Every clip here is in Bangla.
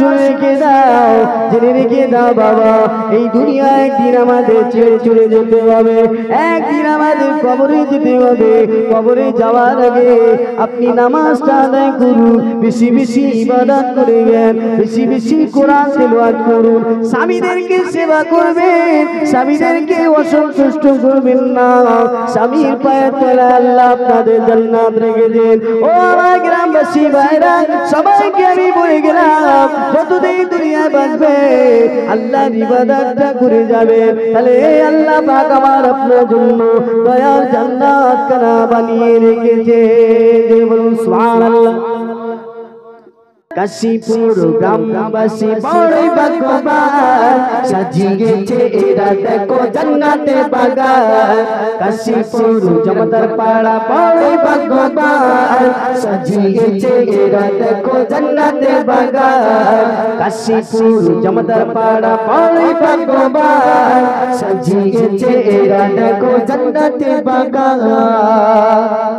শুনে রেখে দাও, জেনে রেখে দাও বাবা, এই দুনিয়া একদিন আমাদের ছেড়ে চলে যেতে হবে, একদিন আমাদের কবরে যেতে হবে। কবরে যাওয়ার আগে আপনি নামাজটা আদায় করুন, বেশি বেশি ইবাদত করবেন, বেশি বেশি কোরআন তেলাওয়াত করুন, স্বামীদেরকে সেবা করবেন, স্বামীদেরকে অসন্তুষ্ট করবেন না। স্বামীর পায়ের তলায় আল্লাহ আপনাদের জান্নাত রেখে দেন। ও আমার গ্রামবাসী ভাইরা, সবাইকে আমি বলে গেলাম, যতদিন দুনিয়ায় বাঁচবে আল্লাহর ইবাদতটা করে যাবে, তাহলে আল্লাহ পাক আমার আপনার জন্য দয়ার জান্নাত কানা বানিয়ে রেখেছে। বলুন সুবহানাল্লাহ। কাশীপুর গ্রামবাসী বড়ই ভাগ্যবান, সাজিয়েছে এরা দেখো জান্নাতের বাগান। কাশীপুর জমাদার পাড়া বড়ই ভাগ্যবান, সাজিয়েছে এরা দেখো জান্নাতের বাগান। কাশীপুর জমাদার পাড়া বড়ই ভাগ্যবান, সাজিয়েছে এরা দেখো জান্নাতের বাগান।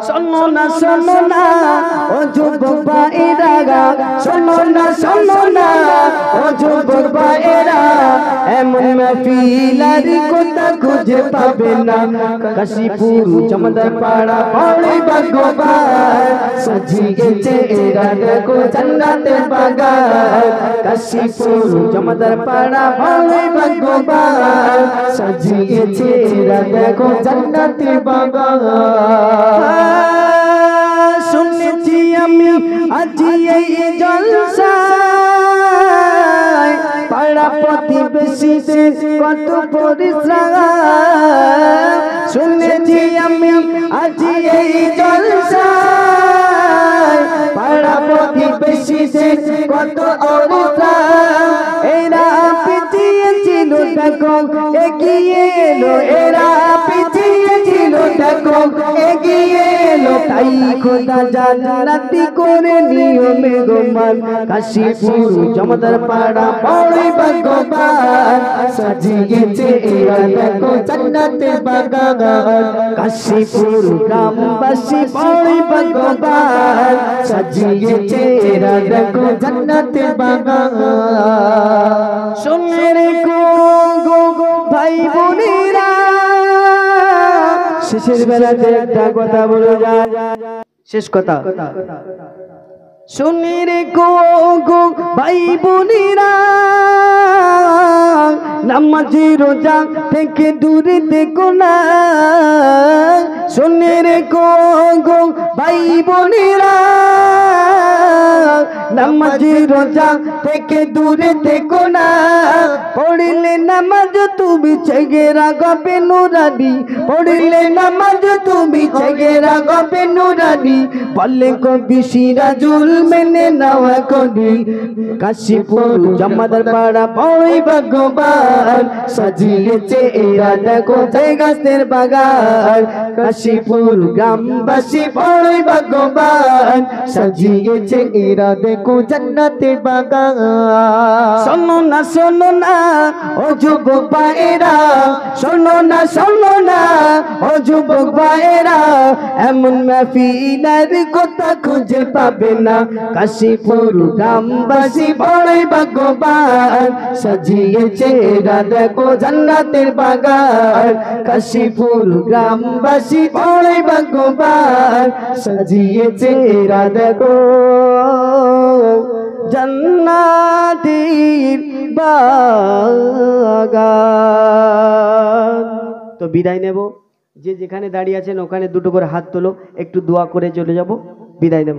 শোনো না শোনো না ও যুবক ভাইরা, শোনো না ও যুবক ভাইরা, এমন মাহফিল আর কোথা খুঁজে পাবে না। কাশীপুর জমাদার পাড়া বড়ই ভাগ্যবান, সাজিয়েছে এরা দেখো জান্নাতের বাগান। কাশীপুর জমাদার পাড়া বড়ই ভাগ্যবান, সাজিয়েছে এরা দেখো জান্নাতের বাগান। শুনেছি আমি আজি এই জলসায়, পাড়া প্রতিবেশীদের কত পরিশ্রম। শুনেছি আমি আজি এই জলসায়, পাড়া প্রতিবেশীদের কত পরিশ্রম। এরা পিছিয়ে ছিল দেখো এগিয়ে এলো, এরা পিছিয়ে ছিল দেখো এগিয়ে এলো, তাই খোদা জান্নাতি করে নিও মেঘমান। কাশীপুর জমাদার পাড়া বড়ই ভাগ্যবান, সাজিয়েছে এরা দেখো জান্নাতের বাগান। কাশীপুর গ্রামবাসী বড়ই ভাগ্যবান, সাজিয়েছে এরা দেখো জান্নাতের বাগান। শুনে রেখো গো ভাই বোনেরা, শেষের বেলাতে একটা কথা বলে যায়, শেষ কথা। শুনে রেখো গো ভাই বোনেরা, নামাজি রোজা থেকে দূরে দেখো না। শুনে রেখো গো ভাই বোনেরা, নামাজি রোজা থেকে দূরে দেখো না। পড়িলে নামাজ তুমি চেগেরা গবে নুরানি, পড়িলে নামাজ তুমি চেগেরা গবে নুরানি, বলে কবি সিরাজুল মেনে নাওয়া করি। কাশীপুর জমাদার পাড়া বড়ই ভাগ্যবান, সাজিয়েছে এরা দেখো গাছের বাগান। কাশীপুর গ্রামবাসী বড়ই ভাগ্যবান, সাজিয়েছে এরা দেখো জান্নাতের বাগান। শোনো না ও যুবক ভাইরা, শোনো না ও যুবক ভাইরা, এমন মাহফিল আর কোথা খুঁজে পাবে না। কাশীপুর গ্রামবাসী বড়ই ভাগ্যবান, সাজিয়েছে এরা দেখো জান্নাতের বাগান। কাশীপুর গ্রামবাসী বড়ই ভাগ্যবান, সাজিয়েছে এরা দেখো জান্নাতের বাগান। তো বিদায় নেব, যে যেখানে দাঁড়িয়ে আছেন ওখানে দুটো করে হাত তোলো, একটু দোয়া করে চলে যাব, বিদায় নেব।